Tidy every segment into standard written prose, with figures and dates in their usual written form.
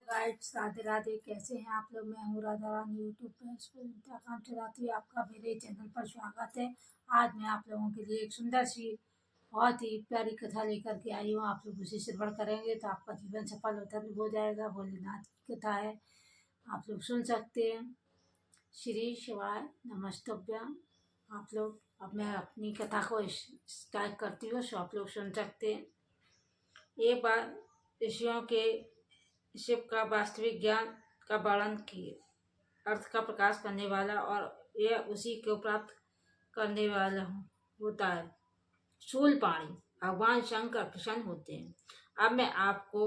Guides, Radhe Radhe. कैसे हैं आप लोग? मैं हूँ राधा रानी, यूट्यूब पर काम चलाती हूँ। आपका मेरे चैनल पर स्वागत है। आज मैं आप लोगों के लिए एक सुंदर सी बहुत ही प्यारी कथा लेकर के आई हूँ। आप लोग उसे श्रवण करेंगे तो आपका जीवन सफल हो जाएगा। भोलेनाथ की कथा है, आप लोग सुन सकते हैं। श्री शिवाय नमस्तुभ्यम। आप लोग, अब मैं अपनी कथा को स्टार्ट करती हूँ, सो आप लोग सुन सकते हैं। एक बार ऋषियों के शिव का वास्तविक ज्ञान का वर्णन किए, अर्थ का प्रकाश करने वाला, और यह उसी को प्राप्त करने वाला होता है। शूलपाणी भगवान शंकर प्रसन्न होते हैं। अब मैं आपको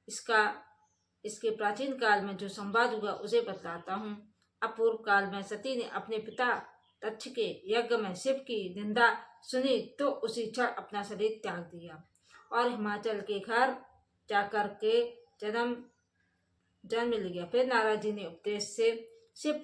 इसके प्राचीन काल में जो संवाद हुआ उसे बताता हूँ। अपूर्व काल में सती ने अपने पिता दक्ष के यज्ञ में शिव की निंदा सुनी तो उसी क्षण अपना शरीर त्याग दिया और हिमाचल के घर जाकर के जन्म लिया। फिर नारद जी ने उपदेश से शिव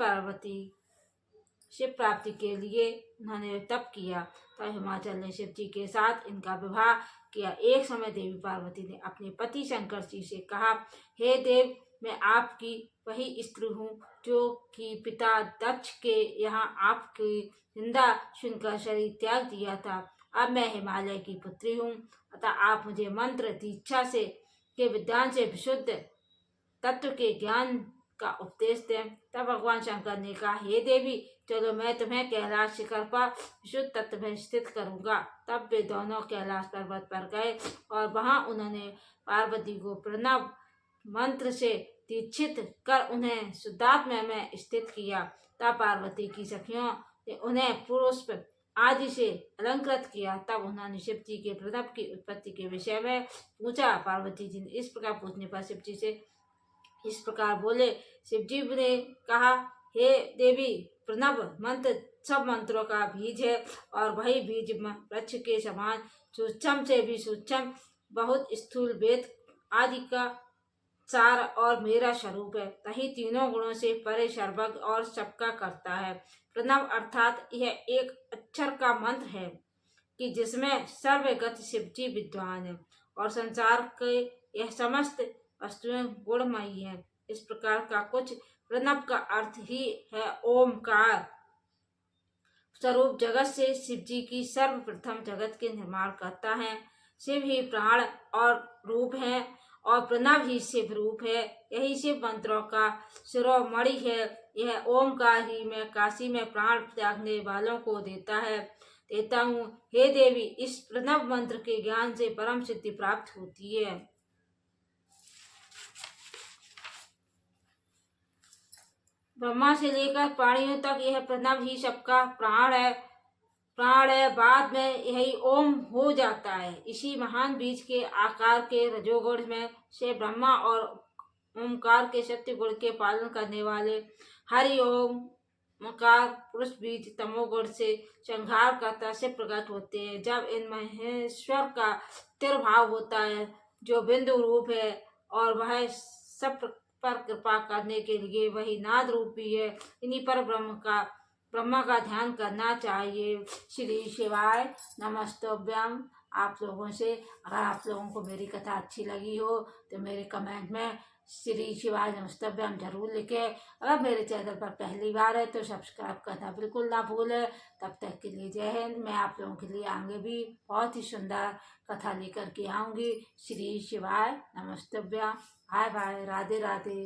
प्राप्ति के लिए उन्होंने तप किया, तो हिमाचल ने शिव जी के साथ इनका विवाह किया। एक समय देवी पार्वती ने अपने पति शंकर जी से कहा, हे देव, मैं आपकी वही स्त्री हूँ जो कि पिता दक्ष के यहाँ आपकी निंदा सुनकर शरीर त्याग दिया था। अब मैं हिमालय की पुत्री हूँ, अतः आप मुझे मंत्र दीक्षा से के विद्वान से विशुद्ध तत्व के ज्ञान का उपदेश दें। तब भगवान शंकर ने कहा, हे देवी, चलो मैं तुम्हें कैलाश शिखर पर विशुद्ध तत्व में स्थित करूंगा। तब वे दोनों कैलाश पर्वत पर गए और वहां उन्होंने पार्वती को प्रणव मंत्र से दीक्षित कर उन्हें शुद्धात्मा में स्थित किया। तब पार्वती की सखियों ने उन्हें पुष्प आदि से अलंकृत किया। तब उन्होंने शिव जी के प्रणव की उत्पत्ति के विषय में पूछा। पार्वती जी ने इस प्रकार पूछने पर शिव जी से इस प्रकार बोले। शिवजी ने कहा, हे देवी, प्रणव मंत्र सब मंत्रों का बीज है और वही बीज वृक्ष के समान सूक्ष्म से भी सूक्ष्म, बहुत स्थूल वेद आदि का सार और मेरा स्वरूप है। तही तीनों गुणों से परे सर्वज्ञ और सबका करता है। प्रणव अर्थात यह एक अक्षर का मंत्र है कि जिसमें सर्वगत शिवजी विद्वान है और संसार के यह समस्त वस्तुएं गुणमयी है। इस प्रकार का कुछ प्रणव का अर्थ ही है ओमकार स्वरूप जगत से शिवजी की सर्वप्रथम जगत के निर्माण करता है। शिव ही प्राण और रूप है और प्रणव ही शिव रूप है। यही शिव मंत्रों का शिरोमणि है। यह ओमकार ही मैं काशी में प्राण त्यागने वालों को देता हूँ। हे देवी, इस प्रणव मंत्र के ज्ञान से परम सिद्धि प्राप्त होती है। ब्रह्मा से लेकर प्राणियों तक यह प्रणव ही सबका प्राण है। बाद में यही ओम हो जाता है। इसी महान बीज के आकार के रजोगुण में से ब्रह्मा और ओमकार के सत्य गुण के पालन करने वाले हरि ओमकार पुरुष बीज तमोगुण से संहार करता से प्रकट होते हैं। जब इन महेश्वर का तिर्भाव होता है जो बिंदु रूप है और वह सब पर कृपा करने के लिए वही नाद रूपी है, इन्हीं पर ब्रह्मा का ध्यान करना चाहिए। श्री शिवाय नमस्तुभ्यम। आप लोगों से, अगर आप लोगों को मेरी कथा अच्छी लगी हो तो मेरे कमेंट में श्री शिवाय नमस्तुभ्यम जरूर लिखें। अगर मेरे चैनल पर पहली बार है तो सब्सक्राइब करना बिल्कुल ना भूलें। तब तक के लिए जय हिंद। मैं आप लोगों के लिए आगे भी बहुत ही सुंदर कथा लेकर के आऊँगी। श्री शिवाय नमस्तुभ्यम। Bye bye. राधे राधे।